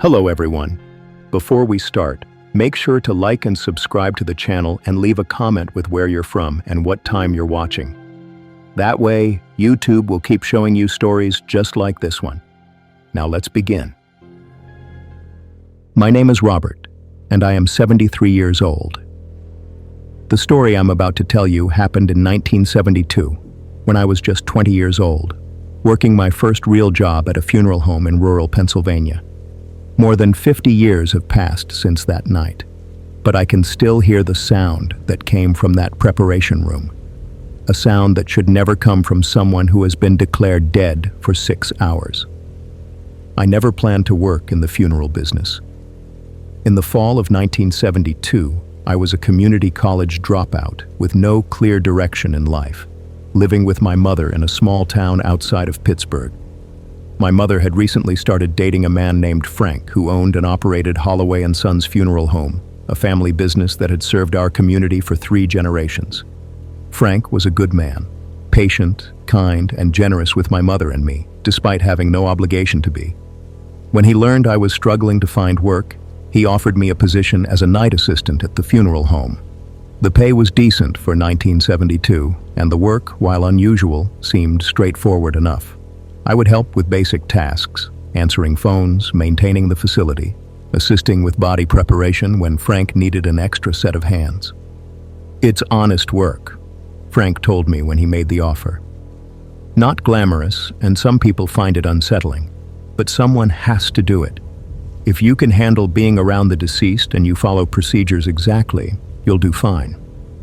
Hello everyone. Before we start, make sure to like and subscribe to the channel and leave a comment with where you're from and what time you're watching. That way, YouTube will keep showing you stories just like this one. Now let's begin. My name is Robert, and I am 73 years old. The story I'm about to tell you happened in 1972, when I was just 20 years old, working my first real job at a funeral home in rural Pennsylvania. More than 50 years have passed since that night, but I can still hear the sound that came from that preparation room. A sound that should never come from someone who has been declared dead for 6 hours. I never planned to work in the funeral business. In the fall of 1972, I was a community college dropout with no clear direction in life, living with my mother in a small town outside of Pittsburgh. My mother had recently started dating a man named Frank who owned and operated Holloway & Sons Funeral Home, a family business that had served our community for 3 generations. Frank was a good man, patient, kind, and generous with my mother and me, despite having no obligation to be. When he learned I was struggling to find work, he offered me a position as a night assistant at the funeral home. The pay was decent for 1972, and the work, while unusual, seemed straightforward enough. I would help with basic tasks, answering phones, maintaining the facility, assisting with body preparation when Frank needed an extra set of hands. "It's honest work," Frank told me when he made the offer. "Not glamorous, and some people find it unsettling, but someone has to do it. If you can handle being around the deceased and you follow procedures exactly, you'll do fine."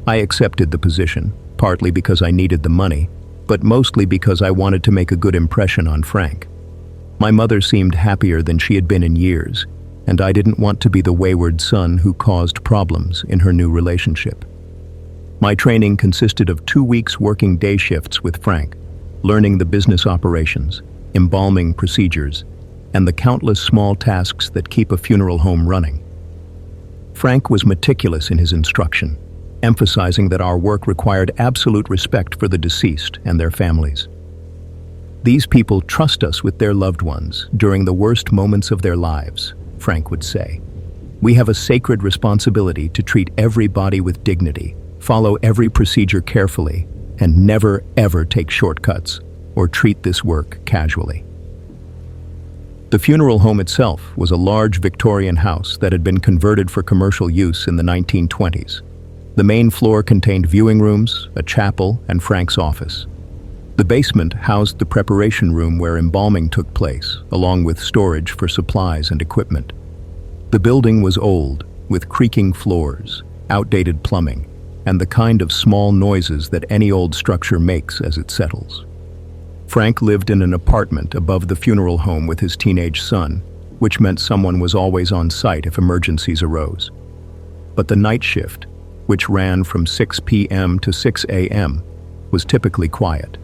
I accepted the position, partly because I needed the money, but mostly because I wanted to make a good impression on Frank. My mother seemed happier than she had been in years, and I didn't want to be the wayward son who caused problems in her new relationship. My training consisted of 2 weeks working day shifts with Frank, learning the business operations, embalming procedures, and the countless small tasks that keep a funeral home running. Frank was meticulous in his instruction, emphasizing that our work required absolute respect for the deceased and their families. "These people trust us with their loved ones during the worst moments of their lives," Frank would say. "We have a sacred responsibility to treat every body with dignity, follow every procedure carefully, and never ever take shortcuts or treat this work casually." The funeral home itself was a large Victorian house that had been converted for commercial use in the 1920s. The main floor contained viewing rooms, a chapel, and Frank's office. The basement housed the preparation room where embalming took place, along with storage for supplies and equipment. The building was old, with creaking floors, outdated plumbing, and the kind of small noises that any old structure makes as it settles. Frank lived in an apartment above the funeral home with his teenage son, which meant someone was always on site if emergencies arose. But the night shift, which ran from 6 p.m. to 6 a.m., was typically quiet.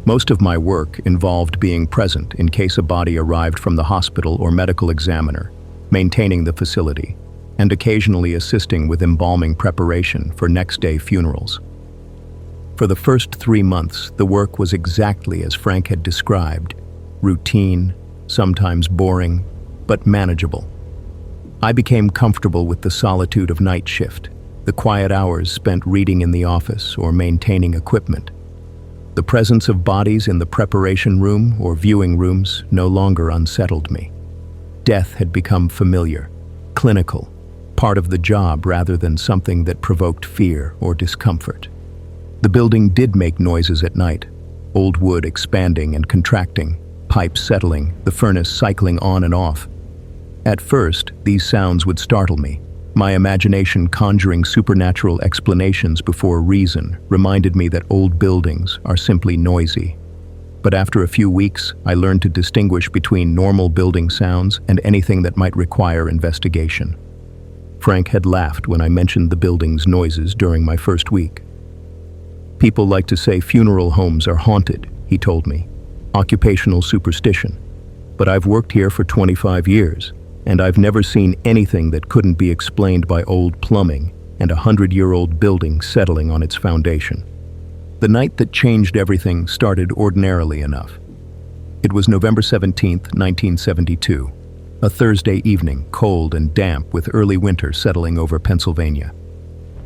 Most of my work involved being present in case a body arrived from the hospital or medical examiner, maintaining the facility, and occasionally assisting with embalming preparation for next-day funerals. For the first 3 months, the work was exactly as Frank had described, routine, sometimes boring, but manageable. I became comfortable with the solitude of night shift, the quiet hours spent reading in the office or maintaining equipment. The presence of bodies in the preparation room or viewing rooms no longer unsettled me. Death had become familiar, clinical, part of the job rather than something that provoked fear or discomfort. The building did make noises at night, old wood expanding and contracting, pipes settling, the furnace cycling on and off. At first, these sounds would startle me. My imagination conjuring supernatural explanations before reason reminded me that old buildings are simply noisy. But after a few weeks, I learned to distinguish between normal building sounds and anything that might require investigation. Frank had laughed when I mentioned the building's noises during my first week. "People like to say funeral homes are haunted," he told me. "Occupational superstition. But I've worked here for 25 years. And I've never seen anything that couldn't be explained by old plumbing and a 100-year-old building settling on its foundation." The night that changed everything started ordinarily enough. It was November 17, 1972. A Thursday evening, cold and damp with early winter settling over Pennsylvania.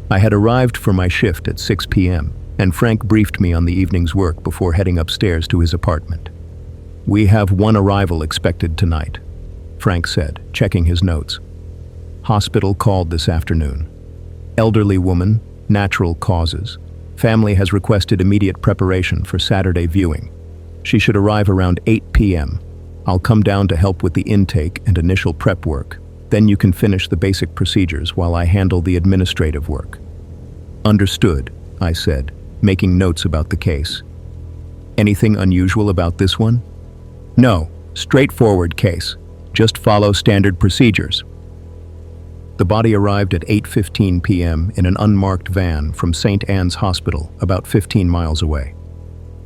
I had arrived for my shift at 6 p.m., and Frank briefed me on the evening's work before heading upstairs to his apartment. "We have one arrival expected tonight," Frank said, checking his notes. "Hospital called this afternoon. Elderly woman, natural causes. Family has requested immediate preparation for Saturday viewing. She should arrive around 8 p.m. I'll come down to help with the intake and initial prep work. Then you can finish the basic procedures while I handle the administrative work." "Understood," I said, making notes about the case. "Anything unusual about this one?" "No, straightforward case. Just follow standard procedures." The body arrived at 8:15 p.m. in an unmarked van from St. Anne's Hospital, about 15 miles away.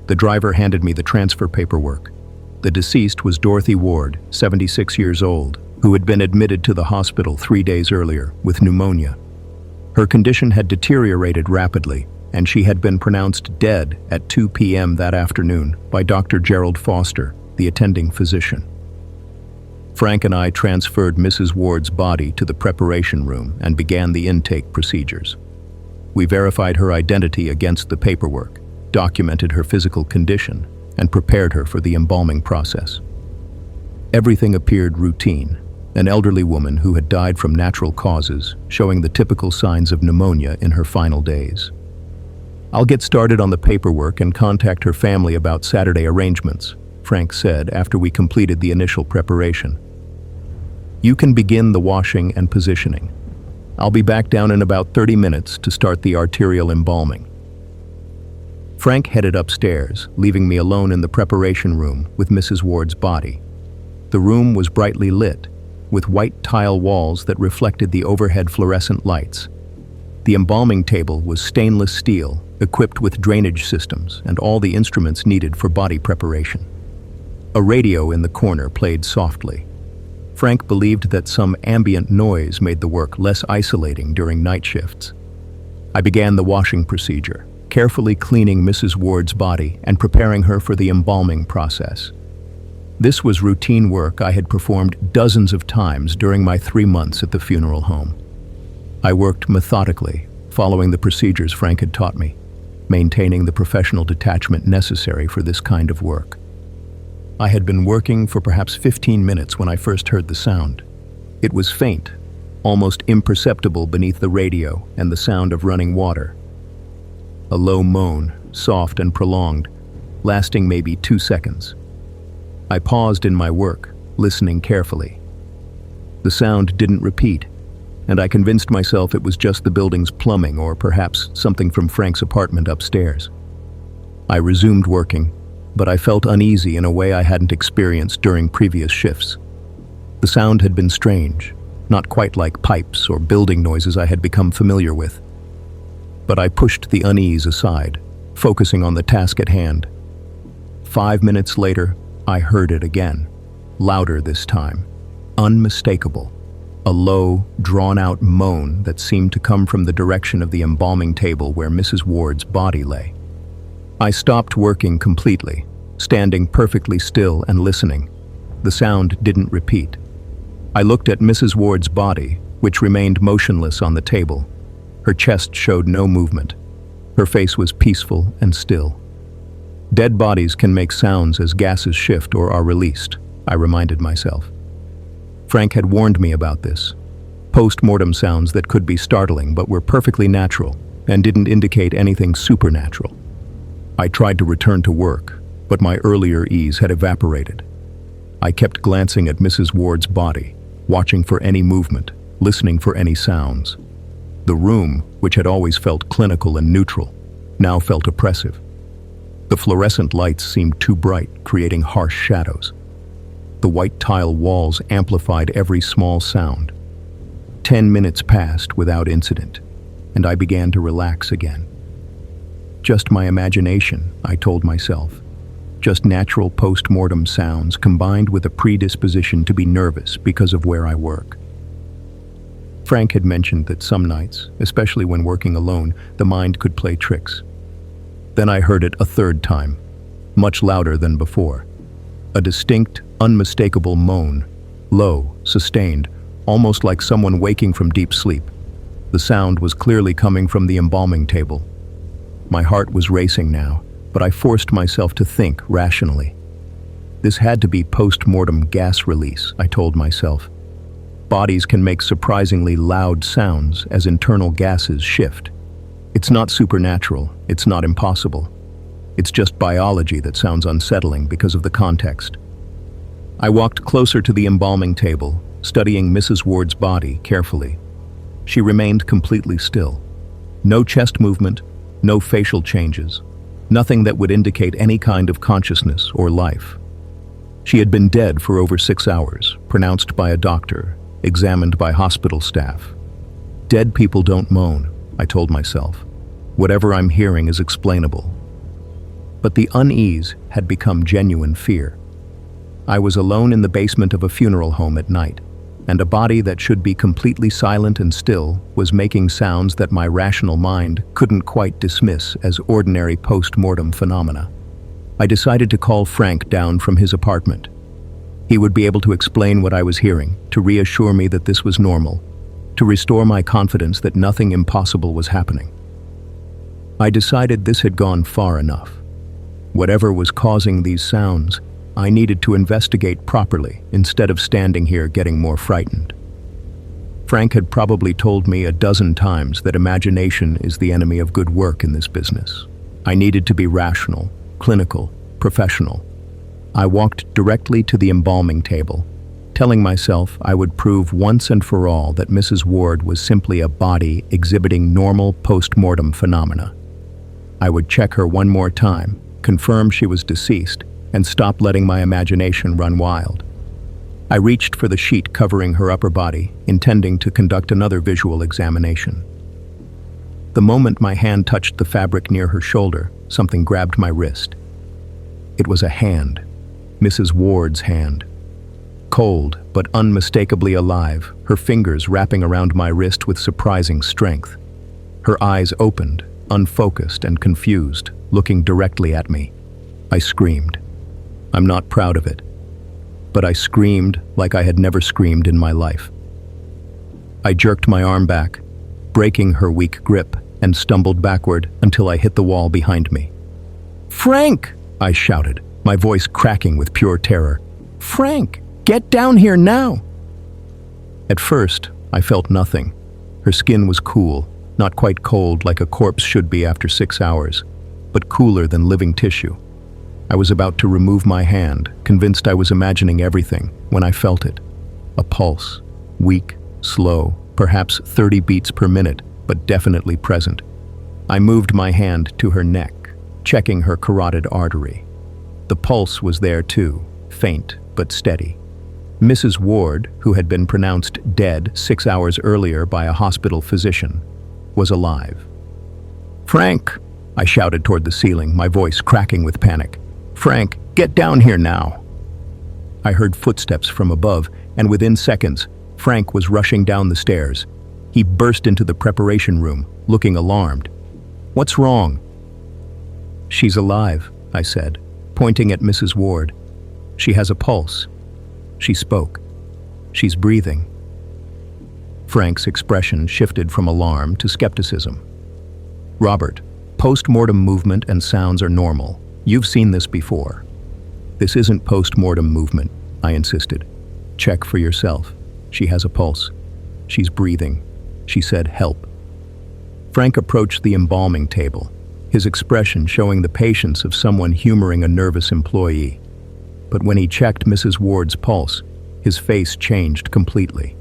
The driver handed me the transfer paperwork. The deceased was Dorothy Ward, 76 years old, who had been admitted to the hospital 3 days earlier with pneumonia. Her condition had deteriorated rapidly, and she had been pronounced dead at 2 p.m. that afternoon by Dr. Gerald Foster, the attending physician. Frank and I transferred Mrs. Ward's body to the preparation room and began the intake procedures. We verified her identity against the paperwork, documented her physical condition, and prepared her for the embalming process. Everything appeared routine. An elderly woman who had died from natural causes, showing the typical signs of pneumonia in her final days. "I'll get started on the paperwork and contact her family about Saturday arrangements," Frank said after we completed the initial preparation. "You can begin the washing and positioning. I'll be back down in about 30 minutes to start the arterial embalming." Frank headed upstairs, leaving me alone in the preparation room with Mrs. Ward's body. The room was brightly lit, with white tile walls that reflected the overhead fluorescent lights. The embalming table was stainless steel, equipped with drainage systems and all the instruments needed for body preparation. A radio in the corner played softly. Frank believed that some ambient noise made the work less isolating during night shifts. I began the washing procedure, carefully cleaning Mrs. Ward's body and preparing her for the embalming process. This was routine work I had performed dozens of times during my 3 months at the funeral home. I worked methodically, following the procedures Frank had taught me, maintaining the professional detachment necessary for this kind of work. I had been working for perhaps 15 minutes when I first heard the sound. It was faint, almost imperceptible beneath the radio and the sound of running water. A low moan, soft and prolonged, lasting maybe 2 seconds. I paused in my work, listening carefully. The sound didn't repeat, and I convinced myself it was just the building's plumbing or perhaps something from Frank's apartment upstairs. I resumed working, but I felt uneasy in a way I hadn't experienced during previous shifts. The sound had been strange, not quite like pipes or building noises I had become familiar with. But I pushed the unease aside, focusing on the task at hand. 5 minutes later, I heard it again, louder this time, unmistakable. A low, drawn-out moan that seemed to come from the direction of the embalming table where Mrs. Ward's body lay. I stopped working completely, standing perfectly still and listening. The sound didn't repeat. I looked at Mrs. Ward's body, which remained motionless on the table. Her chest showed no movement. Her face was peaceful and still. Dead bodies can make sounds as gases shift or are released, I reminded myself. Frank had warned me about this. Post-mortem sounds that could be startling but were perfectly natural and didn't indicate anything supernatural. I tried to return to work, but my earlier ease had evaporated. I kept glancing at Mrs. Ward's body, watching for any movement, listening for any sounds. The room, which had always felt clinical and neutral, now felt oppressive. The fluorescent lights seemed too bright, creating harsh shadows. The white tile walls amplified every small sound. 10 minutes passed without incident, and I began to relax again. Just my imagination, I told myself. Just natural post-mortem sounds combined with a predisposition to be nervous because of where I work. Frank had mentioned that some nights, especially when working alone, the mind could play tricks. Then I heard it a third time, much louder than before. A distinct, unmistakable moan, low, sustained, almost like someone waking from deep sleep. The sound was clearly coming from the embalming table. My heart was racing now, but I forced myself to think rationally. This had to be post-mortem gas release, I told myself. Bodies can make surprisingly loud sounds as internal gases shift. It's not supernatural, it's not impossible. It's just biology that sounds unsettling because of the context. I walked closer to the embalming table, studying Mrs. Ward's body carefully. She remained completely still. No chest movement, no facial changes, nothing that would indicate any kind of consciousness or life. She had been dead for over 6 hours, pronounced by a doctor, examined by hospital staff. Dead people don't moan, I told myself. Whatever I'm hearing is explainable. But the unease had become genuine fear. I was alone in the basement of a funeral home at night, and a body that should be completely silent and still was making sounds that my rational mind couldn't quite dismiss as ordinary post-mortem phenomena. I decided to call Frank down from his apartment. He would be able to explain what I was hearing, to reassure me that this was normal, to restore my confidence that nothing impossible was happening. I decided this had gone far enough. Whatever was causing these sounds, I needed to investigate properly instead of standing here getting more frightened. Frank had probably told me a dozen times that imagination is the enemy of good work in this business. I needed to be rational, clinical, professional. I walked directly to the embalming table, telling myself I would prove once and for all that Mrs. Ward was simply a body exhibiting normal post-mortem phenomena. I would check her one more time, confirm she was deceased, and stop letting my imagination run wild. I reached for the sheet covering her upper body, intending to conduct another visual examination. The moment my hand touched the fabric near her shoulder, something grabbed my wrist. It was a hand, Mrs. Ward's hand. Cold, but unmistakably alive, her fingers wrapping around my wrist with surprising strength. Her eyes opened, unfocused and confused, looking directly at me. I screamed. I'm not proud of it, but I screamed like I had never screamed in my life. I jerked my arm back, breaking her weak grip, and stumbled backward until I hit the wall behind me. "Frank!" I shouted, my voice cracking with pure terror. "Frank, get down here now!" At first, I felt nothing. Her skin was cool, not quite cold like a corpse should be after 6 hours, but cooler than living tissue. I was about to remove my hand, convinced I was imagining everything, when I felt it. A pulse, weak, slow, perhaps 30 beats per minute, but definitely present. I moved my hand to her neck, checking her carotid artery. The pulse was there too, faint but steady. Mrs. Ward, who had been pronounced dead 6 hours earlier by a hospital physician, was alive. "Frank!" I shouted toward the ceiling, my voice cracking with panic. "Frank, get down here now!" I heard footsteps from above, and within seconds, Frank was rushing down the stairs. He burst into the preparation room, looking alarmed. "What's wrong?" "She's alive," I said, pointing at Mrs. Ward. "She has a pulse." She spoke. "She's breathing." Frank's expression shifted from alarm to skepticism. "Robert, post-mortem movement and sounds are normal. You've seen this before." "This isn't post-mortem movement," I insisted. "Check for yourself. She has a pulse. She's breathing." She said, "Help." Frank approached the embalming table, his expression showing the patience of someone humoring a nervous employee. But when he checked Mrs. Ward's pulse, his face changed completely.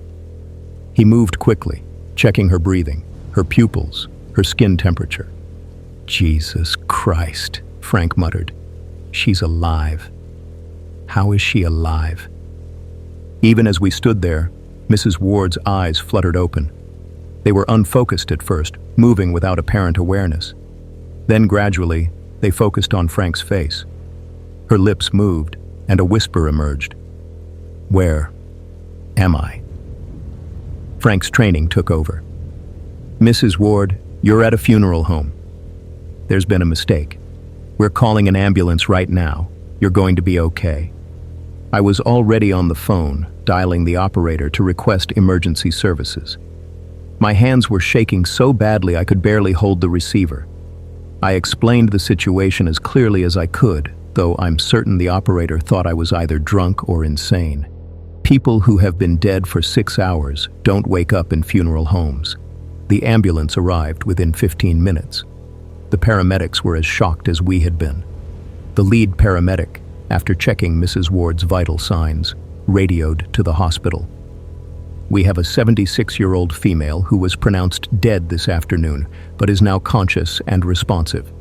He moved quickly, checking her breathing, her pupils, her skin temperature. "Jesus Christ," Frank muttered. "She's alive. How is she alive?" Even as we stood there, Mrs. Ward's eyes fluttered open. They were unfocused at first, moving without apparent awareness. Then gradually, they focused on Frank's face. Her lips moved, and a whisper emerged. "Where am I?" Frank's training took over. "Mrs. Ward, you're at a funeral home. There's been a mistake. We're calling an ambulance right now. You're going to be okay." I was already on the phone, dialing the operator to request emergency services. My hands were shaking so badly I could barely hold the receiver. I explained the situation as clearly as I could, though I'm certain the operator thought I was either drunk or insane. People who have been dead for 6 hours don't wake up in funeral homes. The ambulance arrived within 15 minutes. The paramedics were as shocked as we had been. The lead paramedic, after checking Mrs. Ward's vital signs, radioed to the hospital. "We have a 76-year-old female who was pronounced dead this afternoon, but is now conscious and responsive.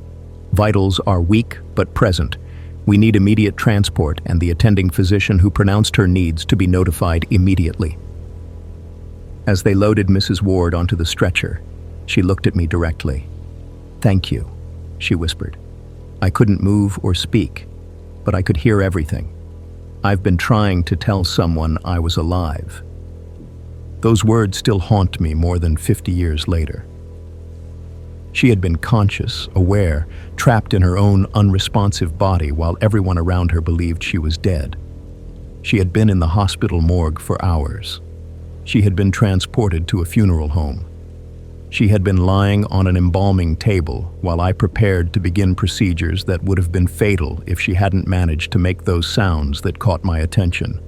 Vitals are weak but present. We need immediate transport, and the attending physician who pronounced her needs to be notified immediately." As they loaded Mrs. Ward onto the stretcher, she looked at me directly. "Thank you," she whispered. I couldn't move or speak, but I could hear everything. "I've been trying to tell someone I was alive." Those words still haunt me more than 50 years later. She had been conscious, aware, trapped in her own unresponsive body while everyone around her believed she was dead. She had been in the hospital morgue for hours. She had been transported to a funeral home. She had been lying on an embalming table while I prepared to begin procedures that would have been fatal if she hadn't managed to make those sounds that caught my attention.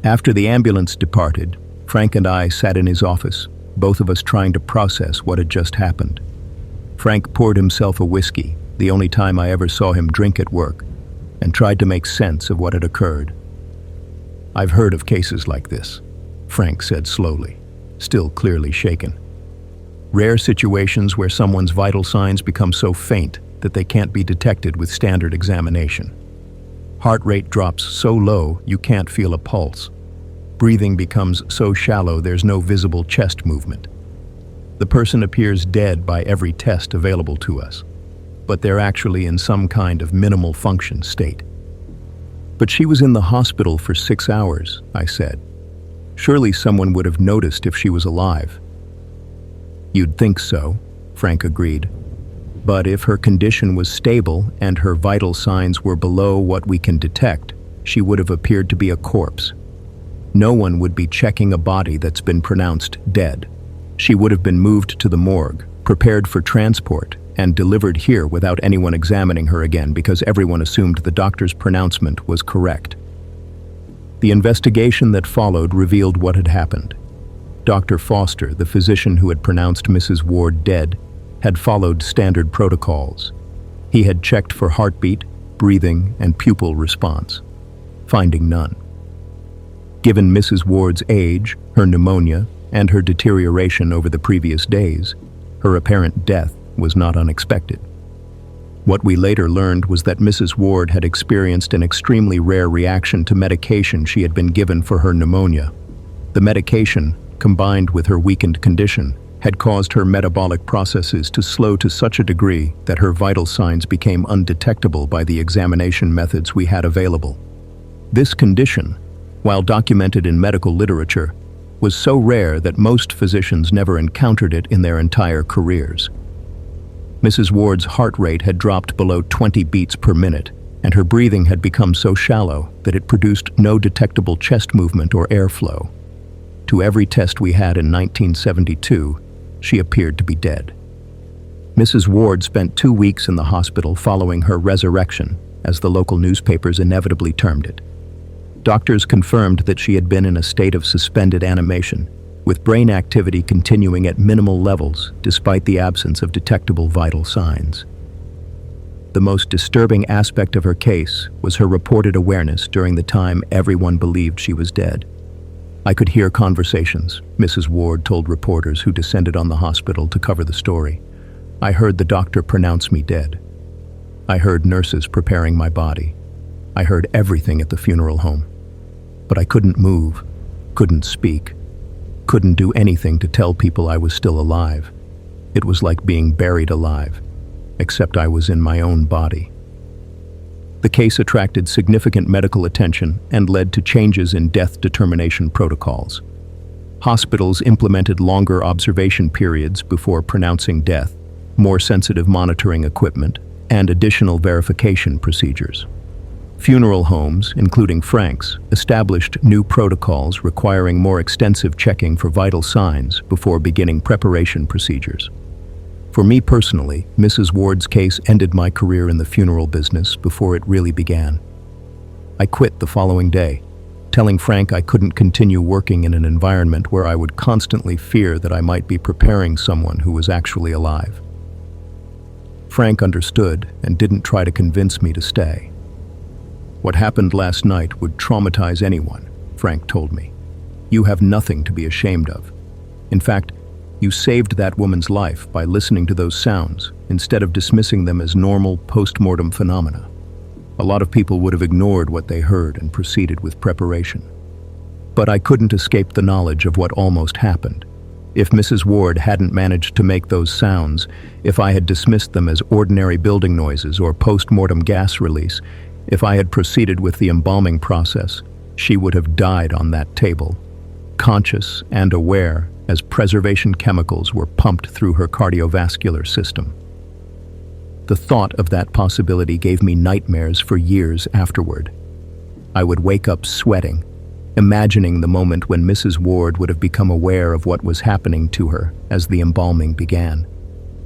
After the ambulance departed, Frank and I sat in his office, both of us trying to process what had just happened. Frank poured himself a whiskey, the only time I ever saw him drink at work, and tried to make sense of what had occurred. "I've heard of cases like this," Frank said slowly, still clearly shaken. "Rare situations where someone's vital signs become so faint that they can't be detected with standard examination. Heart rate drops so low you can't feel a pulse. Breathing becomes so shallow there's no visible chest movement. The person appears dead by every test available to us, but they're actually in some kind of minimal function state." "But she was in the hospital for 6 hours," I said. "Surely someone would have noticed if she was alive." "You'd think so," Frank agreed. "But if her condition was stable and her vital signs were below what we can detect, she would have appeared to be a corpse. No one would be checking a body that's been pronounced dead. She would have been moved to the morgue, prepared for transport, and delivered here without anyone examining her again because everyone assumed the doctor's pronouncement was correct." The investigation that followed revealed what had happened. Dr. Foster, the physician who had pronounced Mrs. Ward dead, had followed standard protocols. He had checked for heartbeat, breathing, and pupil response, finding none. Given Mrs. Ward's age, her pneumonia, and her deterioration over the previous days, her apparent death was not unexpected. What we later learned was that Mrs. Ward had experienced an extremely rare reaction to medication she had been given for her pneumonia. The medication, combined with her weakened condition, had caused her metabolic processes to slow to such a degree that her vital signs became undetectable by the examination methods we had available. This condition, while documented in medical literature, was so rare that most physicians never encountered it in their entire careers. Mrs. Ward's heart rate had dropped below 20 beats per minute, and her breathing had become so shallow that it produced no detectable chest movement or airflow. To every test we had in 1972, she appeared to be dead. Mrs. Ward spent 2 weeks in the hospital following her resurrection, as the local newspapers inevitably termed it. Doctors confirmed that she had been in a state of suspended animation, with brain activity continuing at minimal levels despite the absence of detectable vital signs. The most disturbing aspect of her case was her reported awareness during the time everyone believed she was dead. "I could hear conversations," Mrs. Ward told reporters who descended on the hospital to cover the story. "I heard the doctor pronounce me dead. I heard nurses preparing my body. I heard everything at the funeral home. But I couldn't move, couldn't speak, couldn't do anything to tell people I was still alive. It was like being buried alive, except I was in my own body." The case attracted significant medical attention and led to changes in death determination protocols. Hospitals implemented longer observation periods before pronouncing death, more sensitive monitoring equipment, and additional verification procedures. Funeral homes, including Frank's, established new protocols requiring more extensive checking for vital signs before beginning preparation procedures. For me personally, Mrs. Ward's case ended my career in the funeral business before it really began. I quit the following day, telling Frank I couldn't continue working in an environment where I would constantly fear that I might be preparing someone who was actually alive. Frank understood and didn't try to convince me to stay. "What happened last night would traumatize anyone," Frank told me. "You have nothing to be ashamed of. In fact, you saved that woman's life by listening to those sounds instead of dismissing them as normal post-mortem phenomena. A lot of people would have ignored what they heard and proceeded with preparation." But I couldn't escape the knowledge of what almost happened. If Mrs. Ward hadn't managed to make those sounds, if I had dismissed them as ordinary building noises or post-mortem gas release, if I had proceeded with the embalming process, she would have died on that table, conscious and aware as preservation chemicals were pumped through her cardiovascular system. The thought of that possibility gave me nightmares for years afterward. I would wake up sweating, imagining the moment when Mrs. Ward would have become aware of what was happening to her as the embalming began.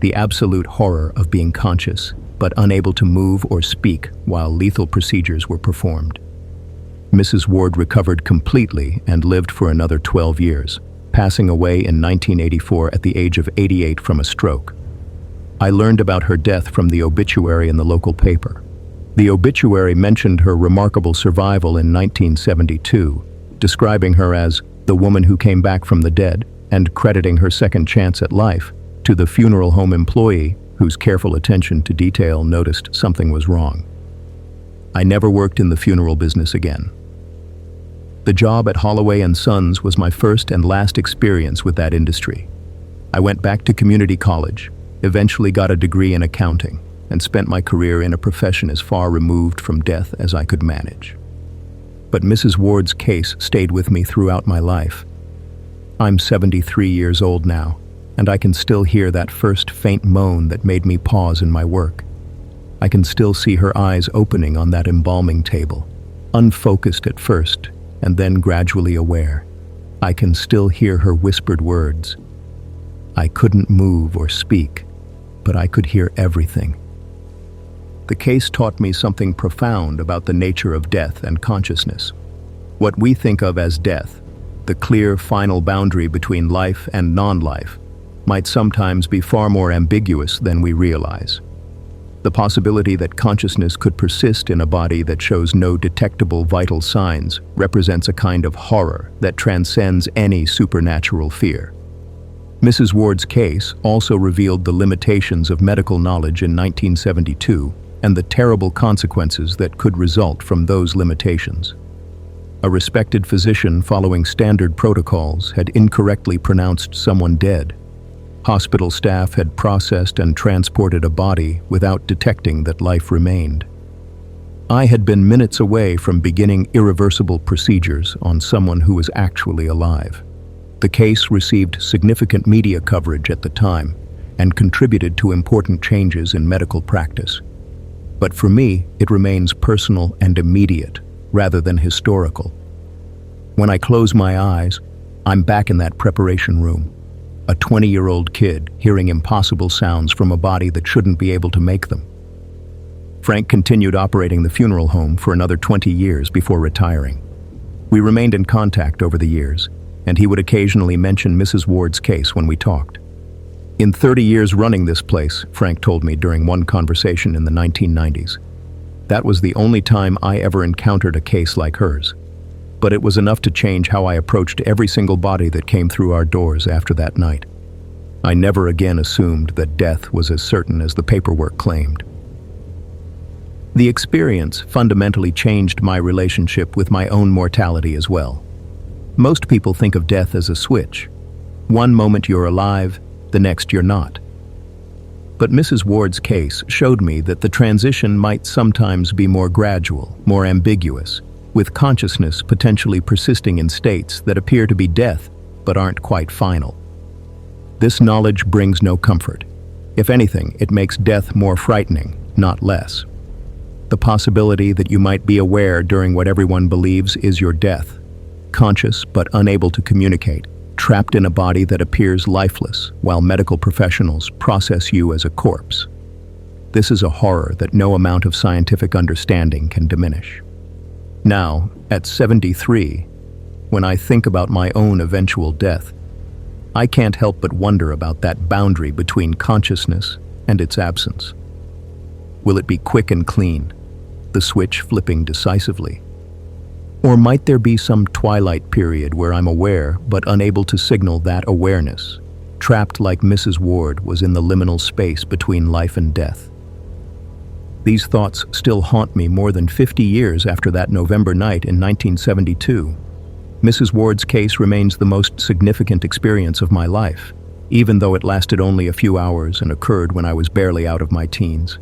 The absolute horror of being conscious, but unable to move or speak while lethal procedures were performed. Mrs. Ward recovered completely and lived for another 12 years, passing away in 1984 at the age of 88 from a stroke. I learned about her death from the obituary in the local paper. The obituary mentioned her remarkable survival in 1972, describing her as the woman who came back from the dead and crediting her second chance at life to the funeral home employee whose careful attention to detail noticed something was wrong. I never worked in the funeral business again. The job at Holloway & Sons was my first and last experience with that industry. I went back to community college, eventually got a degree in accounting, and spent my career in a profession as far removed from death as I could manage. But Mrs. Ward's case stayed with me throughout my life. I'm 73 years old now, and I can still hear that first faint moan that made me pause in my work. I can still see her eyes opening on that embalming table, unfocused at first, and then gradually aware. I can still hear her whispered words. I couldn't move or speak, but I could hear everything. The case taught me something profound about the nature of death and consciousness. What we think of as death, the clear final boundary between life and non-life, might sometimes be far more ambiguous than we realize. The possibility that consciousness could persist in a body that shows no detectable vital signs represents a kind of horror that transcends any supernatural fear. Mrs. Ward's case also revealed the limitations of medical knowledge in 1972 and the terrible consequences that could result from those limitations. A respected physician following standard protocols had incorrectly pronounced someone dead. Hospital staff had processed and transported a body without detecting that life remained. I had been minutes away from beginning irreversible procedures on someone who was actually alive. The case received significant media coverage at the time and contributed to important changes in medical practice. But for me, it remains personal and immediate, rather than historical. When I close my eyes, I'm back in that preparation room, a 20-year-old kid hearing impossible sounds from a body that shouldn't be able to make them. Frank continued operating the funeral home for another 20 years before retiring. We remained in contact over the years, and he would occasionally mention Mrs. Ward's case when we talked. In 30 years running this place, Frank told me during one conversation in the 1990s, that was the only time I ever encountered a case like hers. But it was enough to change how I approached every single body that came through our doors after that night. I never again assumed that death was as certain as the paperwork claimed. The experience fundamentally changed my relationship with my own mortality as well. Most people think of death as a switch. One moment you're alive, the next you're not. But Mrs. Ward's case showed me that the transition might sometimes be more gradual, more ambiguous, with consciousness potentially persisting in states that appear to be death but aren't quite final. This knowledge brings no comfort. If anything, it makes death more frightening, not less. The possibility that you might be aware during what everyone believes is your death, conscious but unable to communicate, trapped in a body that appears lifeless while medical professionals process you as a corpse. This is a horror that no amount of scientific understanding can diminish. Now, at 73, when I think about my own eventual death, I can't help but wonder about that boundary between consciousness and its absence. Will it be quick and clean, the switch flipping decisively? Or might there be some twilight period where I'm aware but unable to signal that awareness, trapped like Mrs. Ward was in the liminal space between life and death? These thoughts still haunt me more than 50 years after that November night in 1972. Mrs. Ward's case remains the most significant experience of my life, even though it lasted only a few hours and occurred when I was barely out of my teens.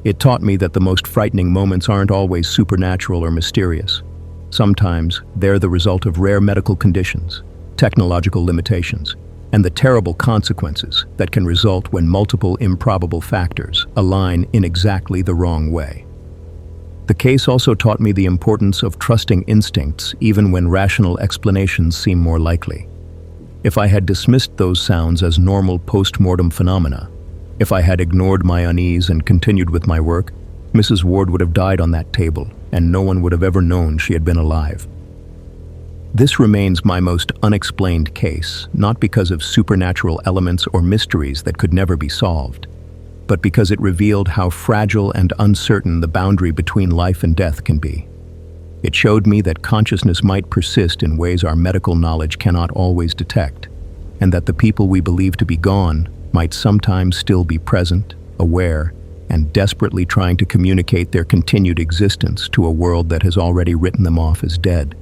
It taught me that the most frightening moments aren't always supernatural or mysterious. Sometimes they're the result of rare medical conditions, technological limitations, and the terrible consequences that can result when multiple improbable factors align in exactly the wrong way. The case also taught me the importance of trusting instincts even when rational explanations seem more likely. If I had dismissed those sounds as normal post-mortem phenomena, if I had ignored my unease and continued with my work, Mrs. Ward would have died on that table, and no one would have ever known she had been alive. This remains my most unexplained case, not because of supernatural elements or mysteries that could never be solved, but because it revealed how fragile and uncertain the boundary between life and death can be. It showed me that consciousness might persist in ways our medical knowledge cannot always detect, and that the people we believe to be gone might sometimes still be present, aware, and desperately trying to communicate their continued existence to a world that has already written them off as dead.